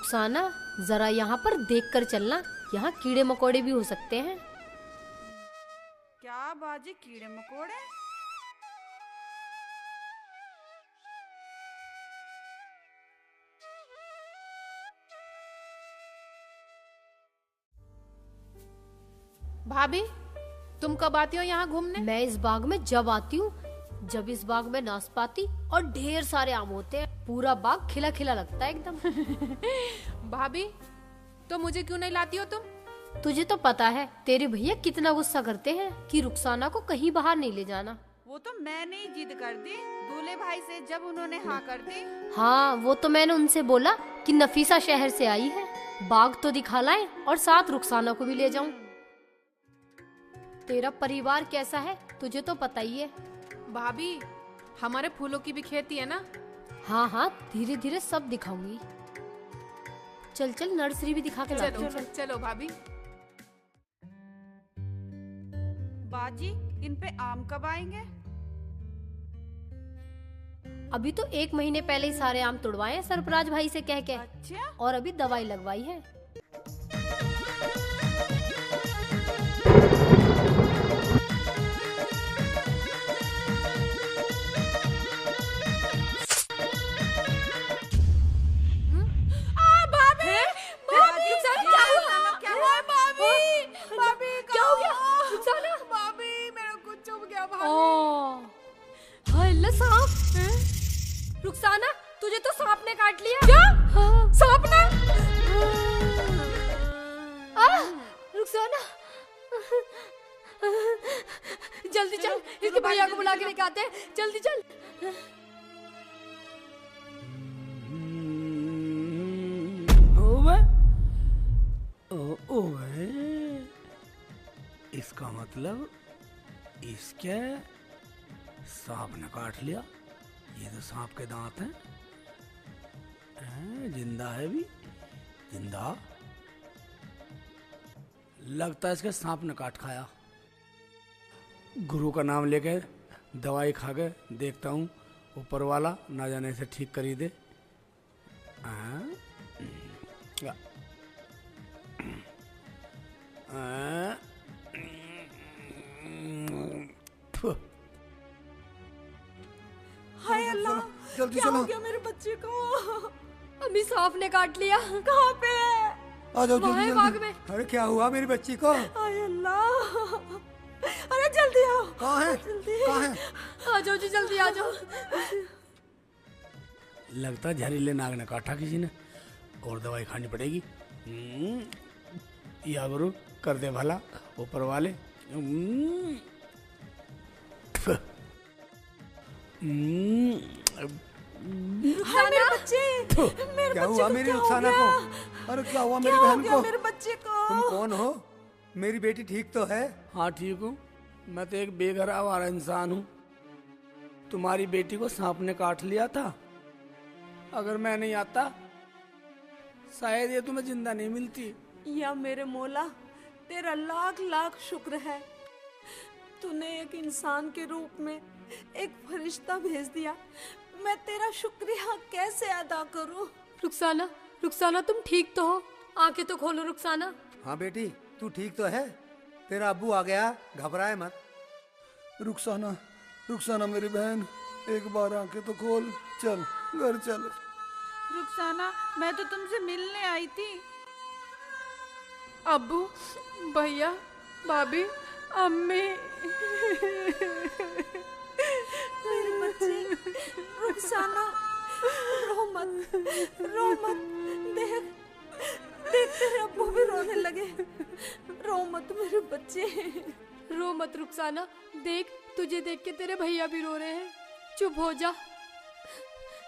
रुखसाना, जरा यहाँ पर देख कर चलना, यहाँ कीड़े मकोड़े भी हो सकते हैं। क्या बाजी, कीड़े मकोड़े? भाभी, तुम कब आती हो यहाँ घूमने? मैं इस बाग में जब आती हूँ, जब इस बाग में नाशपाती और ढेर सारे आम होते हैं, पूरा बाग खिला खिला लगता है एकदम। भाभी, तो मुझे क्यों नहीं लाती हो तुम? तुझे तो पता है तेरे भैया कितना गुस्सा करते हैं कि रुखसाना को कहीं बाहर नहीं ले जाना। वो तो मैंने ही जिद कर दी दूल्हे भाई से जब उन्होंने हाँ कर दी। हाँ, वो तो मैंने उनसे बोला कि नफीसा शहर से आई है, बाग तो दिखा लाएं और साथ रुखसाना को भी ले जाऊं। तेरा परिवार कैसा है तुझे तो पता ही है। भाभी, हमारे फूलों की भी खेती है ना? हाँ हाँ, धीरे धीरे सब दिखाऊंगी। चल चल, नर्सरी भी दिखा के लाती हूँ। चलो भाभी। बाजी, इन पे आम कब आएंगे? अभी तो 1 महीने पहले ही सारे आम तुड़वाए हैं सरफराज भाई से कह के। अच्छा, और अभी दवाई लगवाई है। रुखसाना, तुझे तो सांप ने काट लिया। क्या? हाँ। सांप ने? रुखसाना, जल्दी चल, इसके भैया को बुला के लेके आते हैं, जल्दी चल। ओए, इसका मतलब इसके सांप ने काट लिया। ये तो सांप के दांत हैं। जिंदा है भी, जिंदा। लगता है इसके सांप ने काट खाया। गुरु का नाम लेके दवाई खा के देखता हूँ, ऊपर वाला ना जाने से ठीक करी दे। हाय अल्लाह, जल्दी क्या चलो। हो गया मेरे बच्चे को? अभी सांप ने काट लिया। कहाँ पे है? आ जाओ वहाँ है जल्दी बाग जल्दी। में। अरे क्या हुआ मेरी बच्ची को? हाय अल्लाह, अरे जल्दी आओ। कहाँ है? जल्दी। कहाँ है? आ जाओ जी, जल्दी आ जाओ। लगता है जहरीले नाग ने काटा किसी ने, और दवाई खानी पड़ेगी। या गुरु कर दे भला ऊपर वाले। हाय मेरे बच्चे, मेरे क्या बच्चे हुआ को मेरी क्या हो रुखसाना गया? को? अरे क्या हुआ मेरी क्या हो बहन गया को? मेरे बच्चे को? तुम कौन हो? मेरी बेटी ठीक तो है? हाँ ठीक हूँ, मैं तो एक बेघर आवारा इंसान हूँ। तुम्हारी बेटी को सांप ने काट लिया था। अगर मैं नहीं आता शायद ये तुम्हें जिंदा नहीं मिलती। या मेरे मौला, तेरा लाख लाख शुक्र है, तूने एक इंसान के रूप में एक फरिश्ता भेज दिया। मैं तेरा शुक्रिया कैसे अदा करूं? रुखसाना, रुखसाना तुम ठीक तो हो? आंखें तो खोलो रुखसाना। हाँ बेटी, तू ठीक तो है? तेरा अब्बू आ गया, घबराए मत। रुखसाना, रुखसाना मेरी बहन, एक बार आंखें तो खोल। चल घर चल। रुखसाना, मैं तो तुमसे मिलने आई थी। अब्बू, भैया, भाभी, अम्मी। मेरे बच्चे, रुखसाना, रो मत, रो मत। देख, देख तेरे अब्बू भी रोने लगे। रो मत मेरे बच्चे। रो मत रुखसाना, देख तुझे देख के तेरे भैया भी रो रहे हैं। चुप हो जा।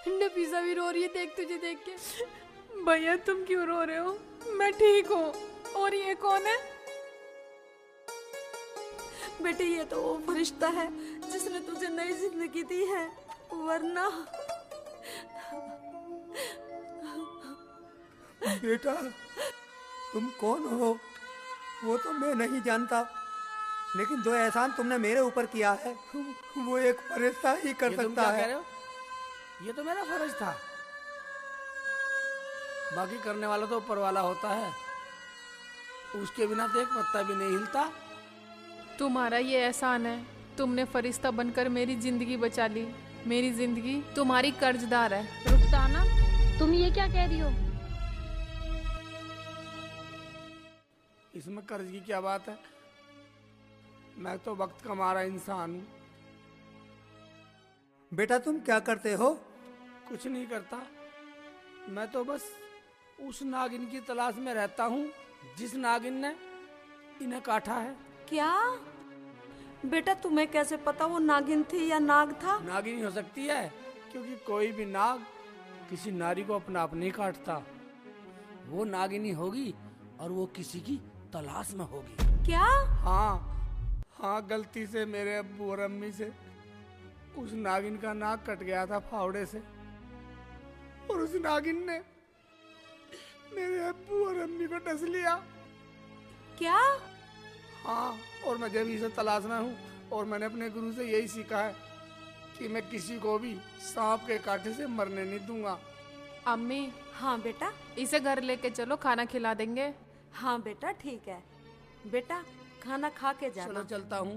नफीसा भी रो रही है देख तुझे देख के। भैया तुम क्यों रो रहे हो? मैं ठीक हूँ। और ये कौन है? बेटे, ये तो वो फरिश्ता है जिसने तुझे नई जिंदगी दी है, वरना। बेटा, तुम कौन हो? वो तो मैं नहीं जानता, लेकिन जो एहसान तुमने मेरे ऊपर किया है वो एक फरिश्ता ही कर ये तुम सकता क्या कह है। रहे हो? ये तो मेरा फर्ज था। बाकी करने वाला तो ऊपर वाला होता है, उसके बिना तो एक पत्ता भी नहीं हिलता। तुम्हारा ये एहसान है, तुमने फरिश्ता बनकर मेरी जिंदगी बचा ली। मेरी जिंदगी तुम्हारी कर्जदार है। रुखसाना, तुम ये क्या कह रही हो? इसमें कर्ज की क्या बात है? मैं तो वक्त का मारा इंसान हूँ। बेटा तुम क्या करते हो? कुछ नहीं करता, मैं तो बस उस नागिन की तलाश में रहता हूँ जिस नागिन ने इन्हें काटा है। क्या बेटा, तुम्हें कैसे पता वो नागिन थी या नाग था? नागिन ही हो सकती है, क्योंकि कोई भी नाग किसी नारी को अपना आप नहीं काटता। वो नागिनी होगी और वो किसी की तलाश में होगी। क्या? हाँ, गलती से मेरे अब्बू और अम्मी से उस नागिन का नाक कट गया था फावड़े से, और उस नागिन ने मेरे अब्बू और अम्मी को डस लिया। क्या? हाँ, और मैं जब इसे तलाश में हूँ, और मैंने अपने गुरु से यही सीखा है कि मैं किसी को भी सांप के कांटे से मरने नहीं दूंगा। अम्मी, हाँ बेटा। इसे घर लेके चलो, खाना खिला देंगे। हाँ बेटा ठीक है। बेटा खाना खा के चलो जाना। चलता हूँ,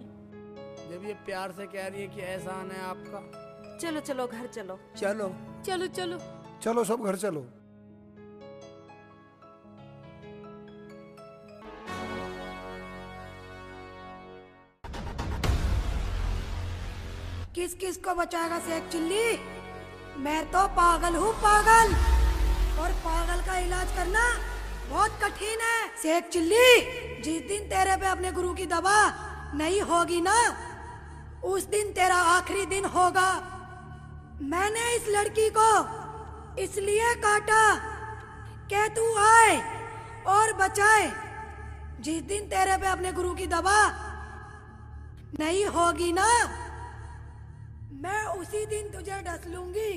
जब ये प्यार से कह रही है कि एहसान है आपका। चलो चलो घर चलो। चलो चलो चलो। चलो सब घर चलो। किस किस को बचाएगा शेख चिल्ली? मैं तो पागल हूँ पागल, और पागल का इलाज करना बहुत कठिन है। शेख चिल्ली, जिस दिन तेरे पे अपने गुरु की दवा नहीं होगी ना, उस दिन तेरा आखिरी दिन होगा। मैंने इस लड़की को इसलिए काटा कि तू आए और बचाए। जिस दिन तेरे पे अपने गुरु की दवा नहीं होगी ना, मैं उसी दिन तुझे डस लूंगी।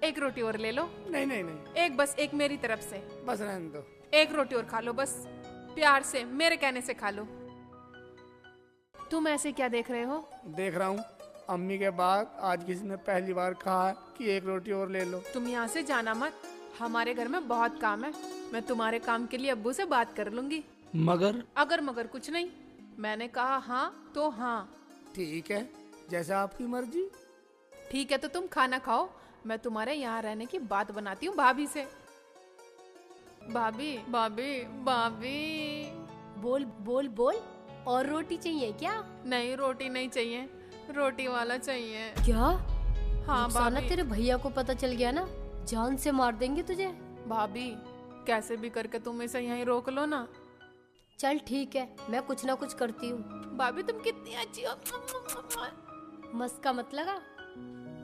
एक रोटी और ले लो। नहीं नहीं नहीं, एक, बस एक मेरी तरफ से। बस रहने दो। एक रोटी और खा लो, बस प्यार से, मेरे कहने से खा लो। तुम ऐसे क्या देख रहे हो? देख रहा हूँ, अम्मी के बाद आज किसी ने पहली बार कहा है कि एक रोटी और ले लो। तुम यहाँ से जाना मत, हमारे घर में बहुत काम है। मैं तुम्हारे काम के लिए अब्बू से बात कर लूंगी। मगर? अगर मगर कुछ नहीं, मैंने कहा हाँ तो हाँ। ठीक है, जैसा आपकी मर्जी। ठीक है, तो तुम खाना खाओ, मैं तुम्हारे यहाँ रहने की बात बनाती हूँ भाभी से। भाभी भाभी भाभी। बोल बोल बोल, और रोटी चाहिए क्या? नहीं, रोटी नहीं चाहिए, रोटी वाला चाहिए। क्या? हाँ रुखसाना, भाभी। तेरे भैया को पता चल गया ना, जान से मार देंगे तुझे। भाभी, कैसे भी करके तुम इसे यहीं रोक लो ना। चल ठीक है, मैं कुछ ना कुछ करती हूँ। भाभी तुम कितनी अच्छी हो। मस्का मत लगा।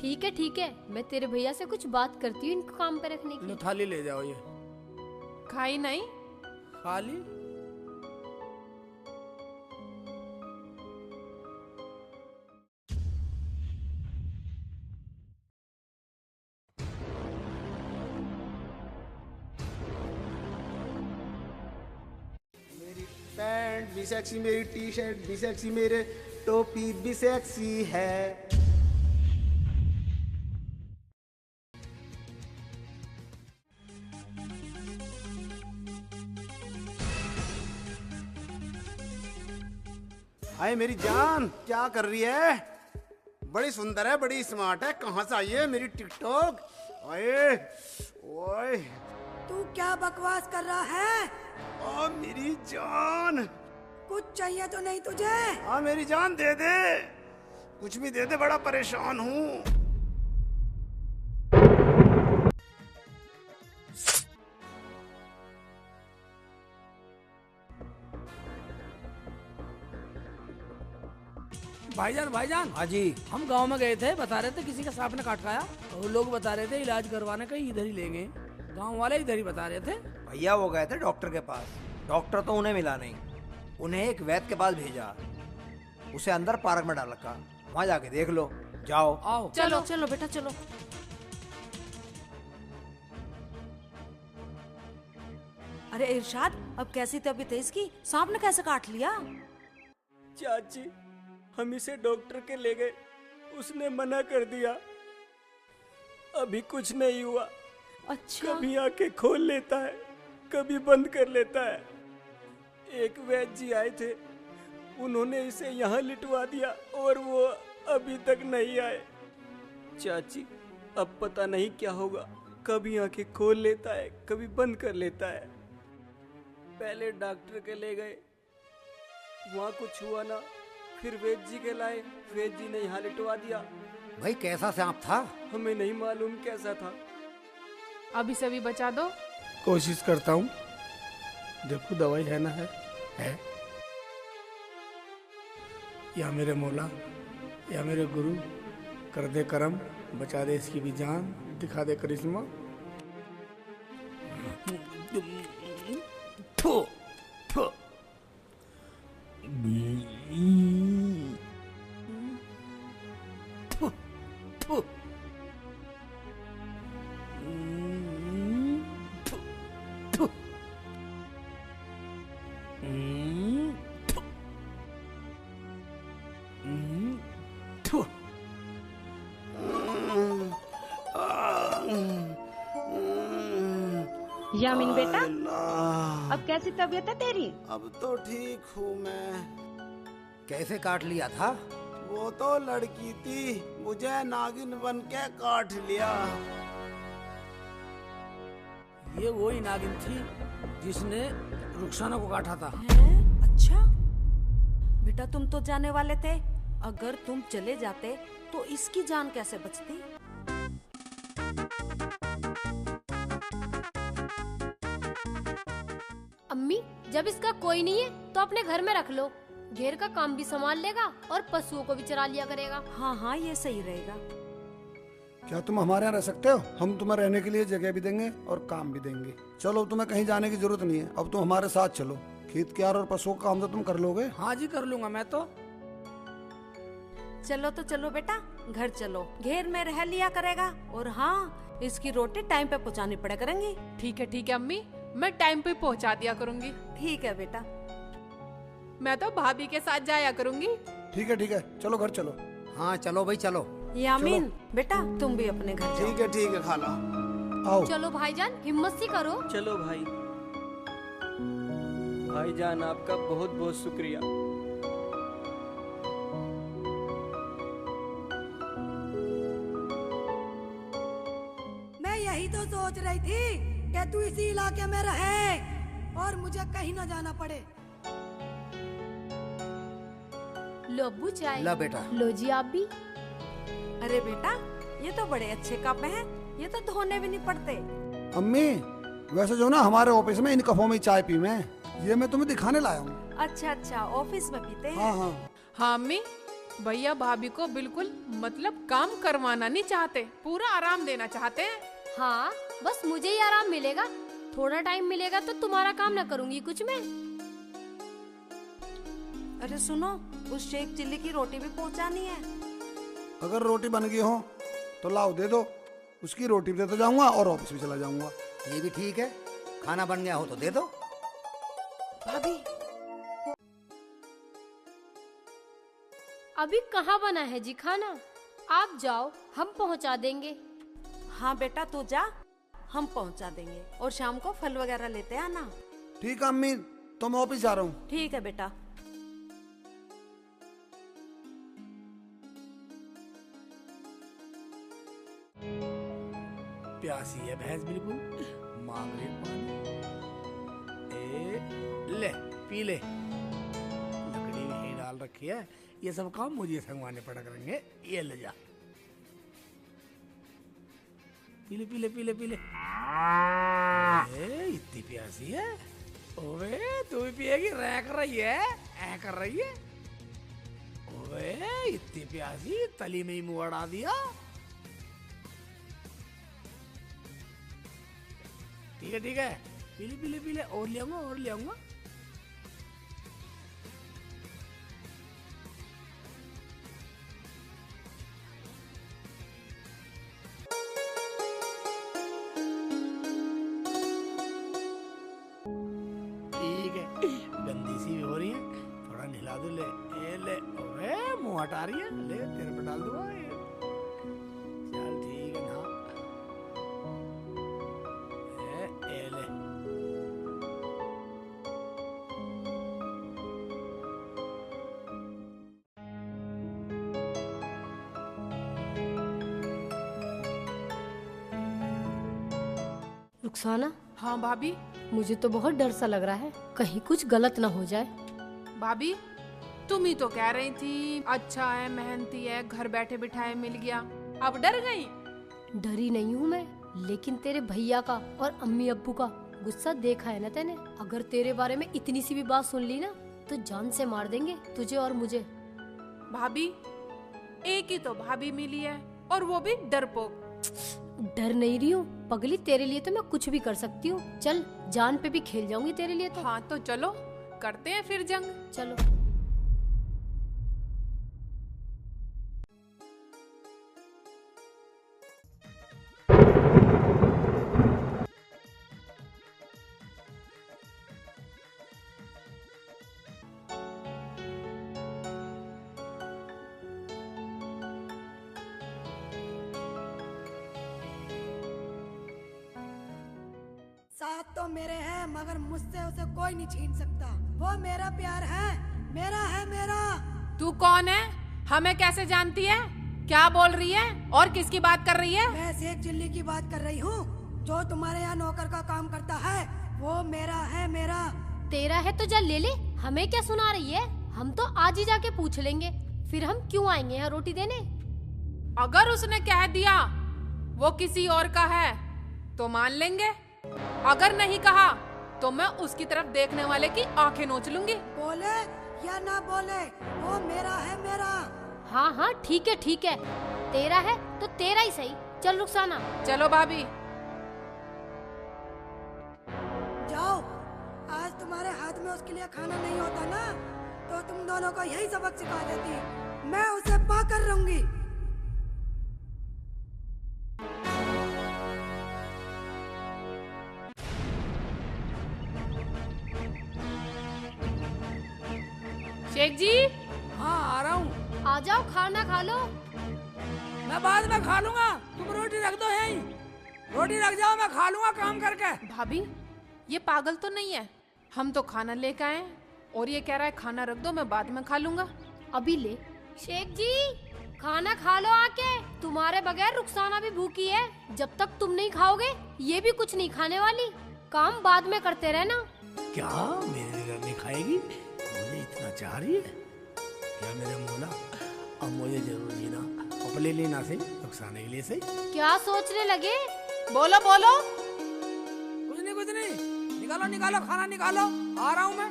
ठीक है, मैं तेरे भैया से कुछ बात करती हूँ इनको काम पे रखने लो की। थाली ले जाओ, ये खाई नहीं? खाली। मेरी पैंट भी सेक्सी, मेरी टी शर्ट भी सेक्सी, मेरे टोपी भी सेक्सी है। आए मेरी जान, क्या कर रही है? बड़ी सुंदर है, बड़ी स्मार्ट है, कहाँ से आई है मेरी टिकटॉक? आए ओए, तू क्या बकवास कर रहा है? ओ मेरी जान। कुछ चाहिए तो नहीं तुझे? हाँ मेरी जान, दे दे, कुछ भी दे दे, बड़ा परेशान हूँ। भाईजान भाईजान। हाँ जी। हम गांव में गए थे, बता रहे थे किसी का सांप ने काट खाया, और लोग बता रहे थे इलाज करवाने का इधर ही ले गए। गांव वाले इधर ही बता रहे थे। भैया वो गए थे डॉक्टर के पास, डॉक्टर तो उन्हें मिला नहीं, उन्हें एक वैद्य के पास भेजा, उसे अंदर पार्क में डाल रखा। वहाँ जाके देख लो, जाओ। आओ। चलो चलो बेटा चलो। अरे इरशाद, अब कैसी तबीयत है इसकी? सांप ने कैसे काट लिया? चाची, हम इसे डॉक्टर के ले गए, उसने मना कर दिया। अभी कुछ नहीं हुआ। अच्छा। कभी आंखें खोल लेता है, कभी बंद कर लेता है। एक वैद्य जी आए थे, उन्होंने इसे यहाँ लिटवा दिया और वो अभी तक नहीं आए। चाची, अब पता नहीं क्या होगा। कभी आंखें खोल लेता है, कभी बंद कर लेता है। पहले डॉक्टर के ले गए, वहाँ कुछ हुआ ना, फिर वैद्य जी के लाए, वैद्य जी ने यहाँ लिटवा दिया। भाई कैसा सांप था? हमें नहीं मालूम कैसा था। अभी से भी बचा दो। कोशिश करता हूँ, देखो दवाई है ना, है। या मेरे मौला, या मेरे गुरु, कर दे करम, बचा दे इसकी भी जान, दिखा दे करिश्मा। ठो, ठो। ठो, ठो। ठो, ठो। ठो। यामीन बेटा, अब कैसी तबीयत है तेरी? अब तो ठीक हूँ मैं। कैसे काट लिया था? वो तो लड़की थी, मुझे नागिन बन के काट लिया। ये वही नागिन थी जिसने रुखसाना को काटा था। अच्छा बेटा, तुम तो जाने वाले थे। अगर तुम चले जाते तो इसकी जान कैसे बचती? अम्मी, जब इसका कोई नहीं है तो अपने घर में रख लो। घेर का काम भी संभाल लेगा और पशुओं को भी चरा लिया करेगा। हाँ हाँ, ये सही रहेगा। क्या तुम हमारे यहाँ रह सकते हो? हम तुम्हें रहने के लिए जगह भी देंगे और काम भी देंगे। चलो, तुम्हें कहीं जाने की जरूरत नहीं है, अब तुम हमारे साथ चलो। खेत क्यार और पशुओं का काम तो तुम कर लोगे? हाँ जी, कर लूंगा मैं तो। चलो तो चलो बेटा, घर चलो। घेर में रह लिया करेगा। और हाँ, इसकी रोटी टाइम पे पहुँचानी पड़ा करेंगी। ठीक है अम्मी, मैं टाइम पे पहुंचा दिया करूंगी। ठीक है बेटा। मैं तो भाभी के साथ जाया करूंगी। ठीक है, चलो घर चलो। हाँ चलो भाई चलो। यामीन बेटा, तुम भी अपने घर जाओ। ठीक है खाला। आओ। चलो भाईजान, हिम्मत सी करो। चलो भाई। भाईजान, आपका बहुत बहुत शुक्रिया। मैं यही तो सोच रही थी कि तू इसी इलाके में रहे और मुझे कहीं न जाना पड़े। लो अब्बू चाय। ला बेटा। लो जी आप भी। अरे बेटा, ये तो बड़े अच्छे कप हैं, ये तो धोने भी नहीं पड़ते। अम्मी, वैसे जो ना हमारे ऑफिस में इन कपों में चाय पी मैं, ये मैं तुम्हें दिखाने लाया हूँ। अच्छा, ऑफिस में पीते हैं। हाँ। हाँ अम्मी, भैया भाभी को बिल्कुल मतलब काम करवाना नहीं चाहते, पूरा आराम देना चाहते हैं। हाँ, बस मुझे ही आराम मिलेगा। थोड़ा टाइम मिलेगा तो तुम्हारा काम ना करूंगी कुछ मैं। अरे सुनो, उस शेख चिल्ली की रोटी भी पहुंचानी है। अगर रोटी बन गई हो तो लाओ दे दो, उसकी रोटी भी देते जाऊंगा और ऑफिस भी चला जाऊंगा। ये भी ठीक है, खाना बन गया हो तो दे दो। भाभी, अभी कहाँ बना है जी खाना? आप जाओ, हम पहुँचा देंगे। हाँ बेटा तू जा, हम पहुंचा देंगे। और शाम को फल वगैरह लेते आना। ठीक है अम्मी, तो मैं ऑफिस जा रहा हूँ। ठीक है बेटा। प्यासी है भैंस बिल्कुल, मांग रही पानी। ले पी ले। लकड़ी भी यहीं डाल रखी है, ये सब काम मुझे संगवाने पड़ा करेंगे। ये ले जा, पी ले। इतनी प्यासी है। ओवे, तू भी पिएगी? रह कर रही है, ऐ कर रही है। ओवे, इतनी प्यासी, तली में ही मुंह अड़ा दिया। ठीक है, पी ले, और ले आऊंगा। ठीक है, गंदी सी भी हो रही है, थोड़ा बटन हिला दो। ले ये ले, ओए मुंह हटा रही है, ले तेरे पे डाल दूंगा ये। चल ठीक है ना, ये ले। रुखसाना, हाँ भाभी। मुझे तो बहुत डर सा लग रहा है, कहीं कुछ गलत ना हो जाए। भाभी तुम ही तो कह रही थी अच्छा है, मेहनती है, घर बैठे बिठाए मिल गया, अब डर गई। डरी नहीं हूँ मैं, लेकिन तेरे भैया का और अम्मी अब्बू का गुस्सा देखा है ना तेने। अगर तेरे बारे में इतनी सी भी बात सुन ली ना तो जान से मार देंगे तुझे और मुझे। भाभी एक ही तो भाभी मिली है और वो भी डरपोक। डर नहीं रही हूँ पगली, तेरे लिए तो मैं कुछ भी कर सकती हूँ। चल जान पे भी खेल जाऊंगी तेरे लिए तो। हाँ तो चलो करते हैं फिर जंग। चलो। साथ तो मेरे है मगर मुझसे उसे कोई नहीं छीन सकता। वो मेरा प्यार है, मेरा है मेरा। तू कौन है, हमें कैसे जानती है, क्या बोल रही है और किसकी बात कर रही है? मैं शेख चिल्ली की बात कर रही हूँ, जो तुम्हारे यहाँ नौकर का काम करता है। वो मेरा है मेरा। तेरा है तो जा ले ले, हमें क्या सुना रही है। हम तो आज ही जाके पूछ लेंगे, फिर हम क्यों आएंगे यहाँ रोटी देने। अगर उसने कह दिया वो किसी और का है तो मान लेंगे, अगर नहीं कहा तो मैं उसकी तरफ देखने वाले की आंखें नोच लूंगी। बोले या ना बोले, वो मेरा है मेरा। हाँ हाँ ठीक है, तेरा है तो तेरा ही सही। चल रुखसाना। चलो भाभी। जाओ, आज तुम्हारे हाथ में उसके लिए खाना नहीं होता ना तो तुम दोनों को यही सबक सिखा देती। मैं उसे पाकर रहूंगी। शेख जी। हाँ आ रहा हूँ। आ जाओ खाना खा लो। मैं बाद में खा लूंगा, तुम रोटी रख दो यहीं। रोटी रख जाओ, मैं खा लूंगा काम करके। भाभी ये पागल तो नहीं है, हम तो खाना लेकर आए और ये कह रहा है खाना रख दो मैं बाद में खा लूंगा। अभी ले। शेख जी खाना खा लो आके, तुम्हारे बगैर रुखसाना भी भूखी है। जब तक तुम नहीं खाओगे ये भी कुछ नहीं खाने वाली। काम बाद में करते रहना। क्या मेरे घर नहीं खाएगी? मुझे इतना चाह रही है क्या मेरे मोला? अब मुझे जरूर जीना, अपने लिए ना सही, नुकसाने के लिए सही। क्या सोचने लगे? बोलो बोलो। कुछ नहीं, निकालो खाना निकालो, आ रहा हूँ मैं।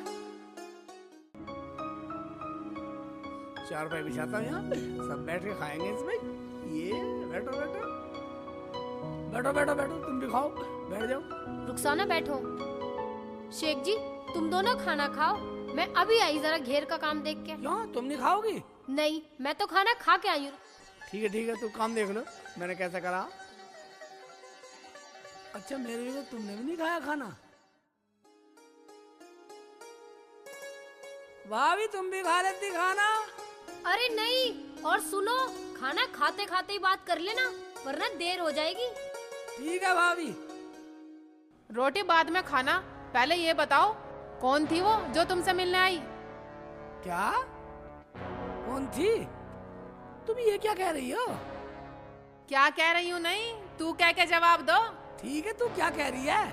4 रुपए बिछाता हूँ यहाँ, सब बैठ के खाएंगे इसमें। ये बैठो, तुम भी खाओ, बैठ जाओ। रुखसाना बैठो। शेख जी तुम दोनों खाना खाओ, मैं अभी आई जरा घेर का काम देख के। क्यों, तुम नहीं खाओगी? नहीं, मैं तो खाना खा के आई हूँ। ठीक है, तू काम देख लो मैंने कैसे करा। अच्छा मेरे लिए तुमने भी नहीं खाया खाना? भाभी तुम भी खा लेती खाना। अरे नहीं, और सुनो, खाना खाते खाते ही बात कर लेना वरना देर हो जाएगी। ठीक है भाभी। रोटी बाद में खाना, पहले ये बताओ कौन थी वो जो तुमसे मिलने आई? क्या? कौन थी? तुम ये क्या कह रही हो? क्या कह रही हूँ नहीं, तू कह के जवाब दो। ठीक है, तू क्या कह रही है?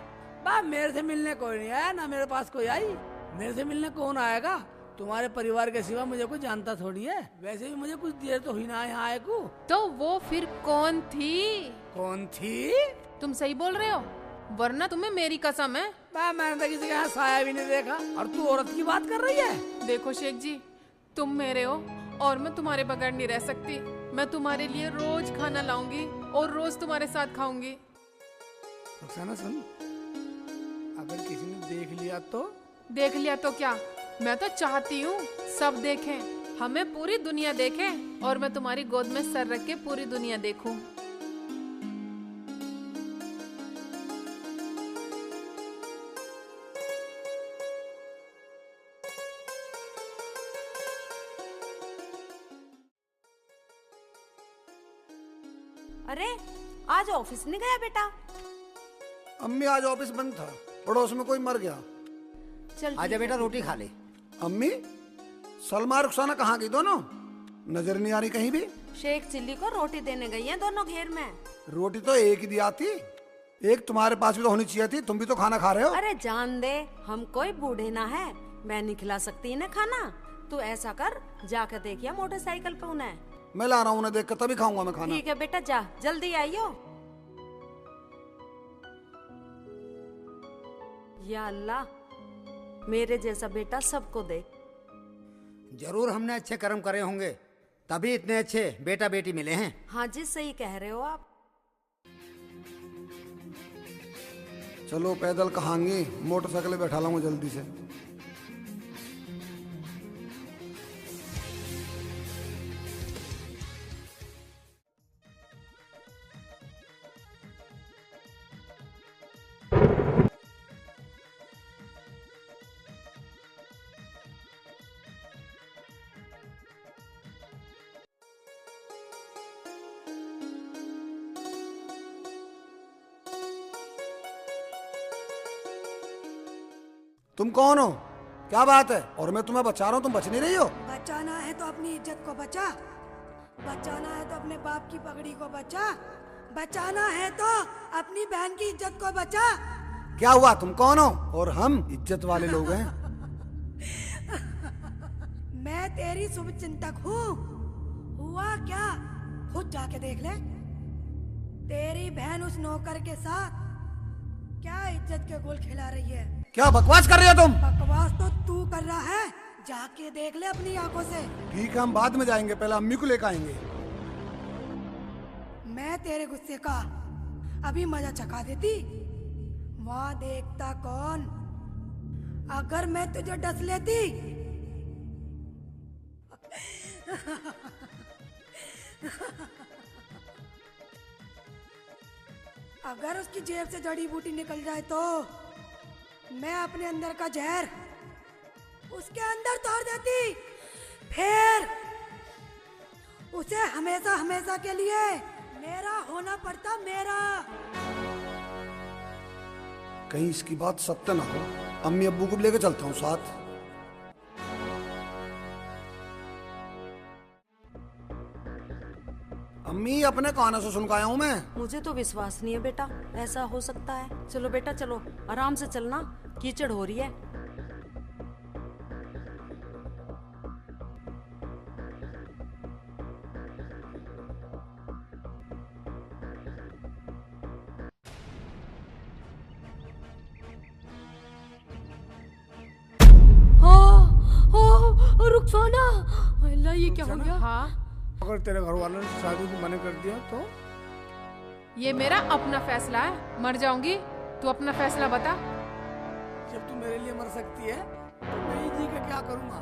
बाप मेरे से मिलने कोई नहीं आया, ना मेरे पास कोई आई। मेरे से मिलने कौन आएगा? तुम्हारे परिवार के सिवा मुझे कोई जानता थोड़ी है। वैसे भी मुझे कुछ देर तो हुई ना यहाँ आए को। तो वो फिर कौन थी? कौन थी? तुम सही बोल रहे हो, वरना तुम्हें मेरी कसम है। मैंने तो किसी के यहाँ साया भी नहीं देखा, और तू औरत की बात कर रही है। देखो शेख जी, तुम मेरे हो और मैं तुम्हारे बगैर नहीं रह सकती। मैं तुम्हारे लिए रोज खाना लाऊंगी और रोज तुम्हारे साथ खाऊंगी। रुखसाना सुन, अगर किसी ने देख लिया तो? देख लिया तो क्या, मैं तो चाहती हूँ सब देखें, हमें पूरी दुनिया देखे और मैं तुम्हारी गोद में सर रख के पूरी दुनिया देखूं। अरे आज ऑफिस नहीं गया बेटा? अम्मी आज ऑफिस बंद था, पड़ोस में कोई मर गया। चल आजा बेटा रोटी खा ले। अम्मी सलमा रुखसाना कहाँ गई दोनों? नजर नहीं आ रही कहीं भी। शेख चिल्ली को रोटी देने गई है दोनों घेर में। रोटी तो एक ही दिया थी, एक तुम्हारे पास भी तो होनी चाहिए थी, तुम भी तो खाना खा रहे हो। अरे जान दे, हम कोई बूढ़े ना है, मैं नहीं खिला सकती इन्हें खाना। तू ऐसा कर, जाकर देखिए मोटरसाइकिल पे उन्हें। मैं ला रहा हूँ, उन्हें देख कर तभी खाऊंगा मैं खाना। ठीक है बेटा, जा जल्दी आइयो। या अल्लाह, मेरे जैसा बेटा सबको दे। जरूर हमने अच्छे कर्म करे होंगे, तभी इतने अच्छे बेटा बेटी मिले हैं। हाँ जी, सही कह रहे हो आप। चलो पैदल कहाँगी, मोटरसाइकिल बैठा लाऊंगा जल्दी से। तुम कौन हो? क्या बात है? और मैं तुम्हें बचा रहा हूँ, तुम बच नहीं रही हो। बचाना है तो अपनी इज्जत को बचा, बचाना है तो अपने बाप की पगड़ी को बचा, बचाना है तो अपनी बहन की इज्जत को बचा। क्या हुआ, तुम कौन हो? और हम इज्जत वाले लोग हैं। मैं तेरी शुभ चिंतक हूँ। हुआ क्या, खुद जाके देख ले। तेरी बहन उस नौकर के साथ क्या इज्जत के गोल खिला रही है। क्या बकवास कर रही हो तुम? बकवास तो तू कर रहा है, जाके देख ले अपनी आंखों से। ठीक है, हम बाद में जाएंगे, पहले अम्मी को लेकर आएंगे। मैं तेरे गुस्से का अभी मजा चखा देती, वहां देखता कौन अगर मैं तुझे डस लेती। अगर उसकी जेब से जड़ी बूटी निकल जाए तो मैं अपने अंदर का जहर उसके अंदर तोड़ देती, फिर उसे हमेशा हमेशा के लिए मेरा होना पड़ता, मेरा। कहीं इसकी बात सत्य ना हो। अम्मी अब्बू को भी लेकर चलता हूँ साथ। अम्मी अपने कानों से सुन के आया हूँ मैं। मुझे तो विश्वास नहीं है बेटा, ऐसा हो सकता है। चलो बेटा चलो, आराम से चलना, कीचड़ हो रही है। रुखसाना, अल्लाह ये क्या हो गया? हाँ, अगर तेरे घर वालों ने शादी को मना कर दिया तो? ये मेरा अपना फैसला है। मर जाऊंगी, तू अपना फैसला बता। जब तू मेरे लिए मर सकती है तो मैं ही जी के क्या करूँगा?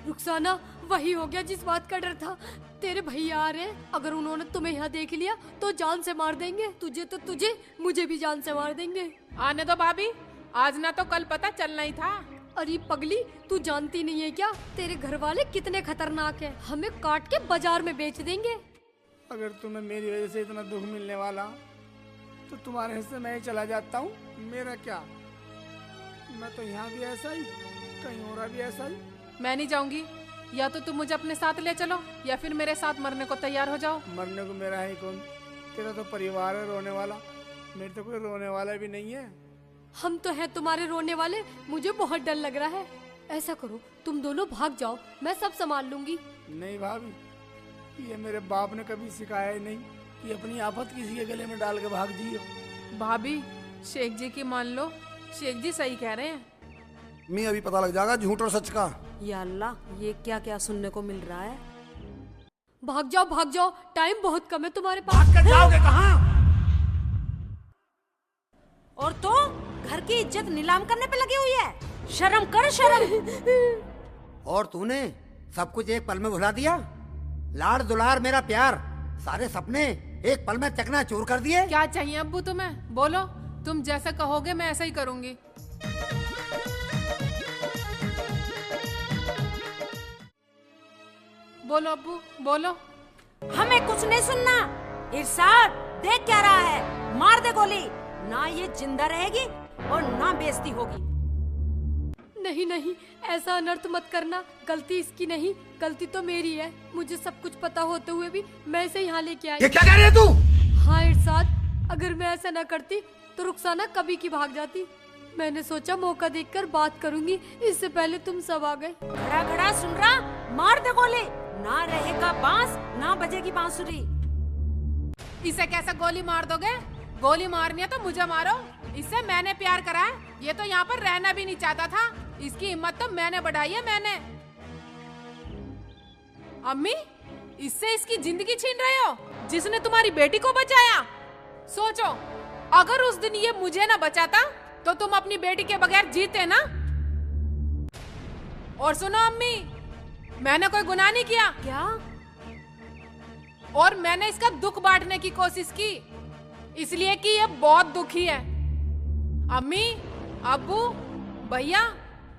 रुखसाना, वही हो गया जिस बात का डर था। तेरे भैया आ रहे हैं, अगर उन्होंने तुम्हें यहाँ देख लिया तो जान से मार देंगे। तुझे तो तुझे, मुझे भी जान से मार देंगे। आने दो भाभी, आज ना तो कल पता चलना ही था। अरे पगली, तू जानती नहीं है क्या तेरे घर वाले कितने खतरनाक हैं? हमें काट के बाजार में बेच देंगे। अगर तुम्हें मेरी वजह से इतना दुख मिलने वाला तो तुम्हारे हिस्से मैं ही चला जाता हूँ। मेरा क्या, मैं तो यहाँ भी ऐसा ही, कहीं और भी ऐसा ही। मैं नहीं जाऊंगी, या तो तुम मुझे अपने साथ ले चलो या फिर मेरे साथ मरने को तैयार हो जाओ। मरने को मेरा है कौन? तेरा तो परिवार है रोने वाला, मेरे तो कोई रोने वाला भी नहीं है। हम तो हैं तुम्हारे रोने वाले, मुझे बहुत डर लग रहा है। ऐसा करो, तुम दोनों भाग जाओ, मैं सब संभाल लूंगी। नहीं भाभी, ये मेरे बाप ने कभी सिखाया ही नहीं कि अपनी आफत किसी के गले में डाल के भाग जियो। भाभी, शेख जी की मान लो, शेख जी सही कह रहे हैं। मैं अभी पता लग जाएगा झूठ और सच का। या अल्लाह, ये क्या क्या सुनने को मिल रहा है। भाग जाओ, टाइम बहुत कम है तुम्हारे पास। भाग कर जाओगे कहाँ? और तो घर की इज्जत नीलाम करने पे लगी हुई है। शर्म कर, शर्म। और तूने सब कुछ एक पल में भुला दिया। लाड़ दुलार मेरा प्यार, सारे सपने एक पल में चकनाचूर कर दिए। क्या चाहिए अब्बू तुम्हें? बोलो, तुम जैसा कहोगे मैं ऐसा ही करूंगी। बोलो अब्बू, बोलो। हमें कुछ नहीं सुनना, इरशाद, देख क्या रहा है? मार दे गोली, ना ये जिंदा रहेगी और ना बेइज्जती होगी। नहीं नहीं, ऐसा अनर्थ मत करना। गलती इसकी नहीं, गलती तो मेरी है। मुझे सब कुछ पता होते हुए भी मैं इसे यहाँ लेके आई। ये क्या कह रही है तू? हाँ इरशाद, अगर मैं ऐसा न करती तो रुखसाना कभी की भाग जाती। मैंने सोचा मौका देखकर बात करूंगी, इससे पहले तुम सब आ गए। खड़ा खड़ा सुन रहा, मार दे गोली, ना रहेगा बांस ना बजेगी बांसुरी। इसे कैसे गोली मार दोगे? गोली मारनी है तो मुझे मारो, इससे मैंने प्यार करा है। ये तो यहाँ पर रहना भी नहीं चाहता था। इसकी हिम्मत तो मैंने बढ़ाई है, मैंने। अम्मी, इससे इसकी जिंदगी छीन रहे हो, जिसने तुम्हारी बेटी को बचाया। सोचो, अगर उस दिन ये मुझे ना बचाता तो तुम अपनी बेटी के बगैर जीते ना। और सुनो अम्मी, मैंने कोई गुनाह नहीं किया। क्या? और मैंने इसका दुख बांटने की कोशिश की, इसलिए कि ये बहुत दुखी है। अम्मी, अब्बू, भैया,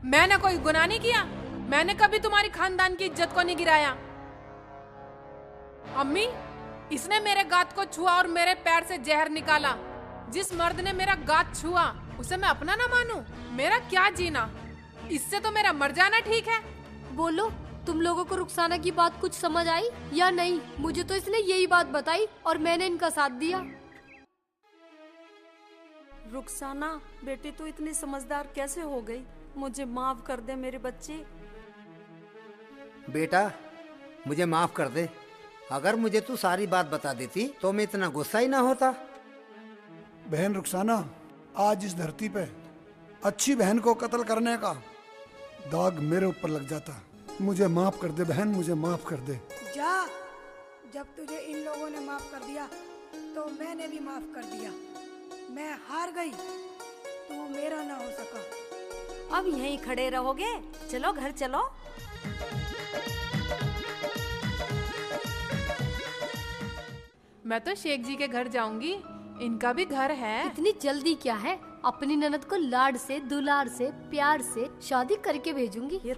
मैंने कोई गुनाह नहीं किया। मैंने कभी तुम्हारी खानदान की इज्जत को नहीं गिराया। अम्मी, इसने मेरे गात को छुआ और मेरे पैर से जहर निकाला। जिस मर्द ने मेरा गात छुआ उसे मैं अपना ना मानूं? मेरा क्या जीना, इससे तो मेरा मर जाना ठीक है। बोलो, तुम लोगों को रुखसाना की बात कुछ समझ आई या नहीं? मुझे तो इसने यही बात बताई और मैंने इनका साथ दिया। रुखसाना बेटी तू इतनी समझदार कैसे हो गई? मुझे माफ कर दे मेरे बच्चे। बेटा, मुझे माफ कर दे। अगर मुझे तू सारी बात बता देती तो मैं इतना गुस्सा ही ना होता। बहन रुखसाना, आज इस धरती पे अच्छी बहन को कत्ल करने का दाग मेरे ऊपर लग जाता। मुझे माफ कर दे बहन, मुझे माफ कर दे। जा, जब तुझे इन लोगों ने माफ कर दिया तो मैंने भी माफ कर दिया। मैं हार गई, तू मेरा ना हो सका। अब यहीं खड़े रहोगे? चलो घर चलो। मैं तो शेख जी के घर जाऊंगी, इनका भी घर है। इतनी जल्दी क्या है? अपनी ननद को लाड से, दुलार से, प्यार से शादी करके भेजूंगी। ये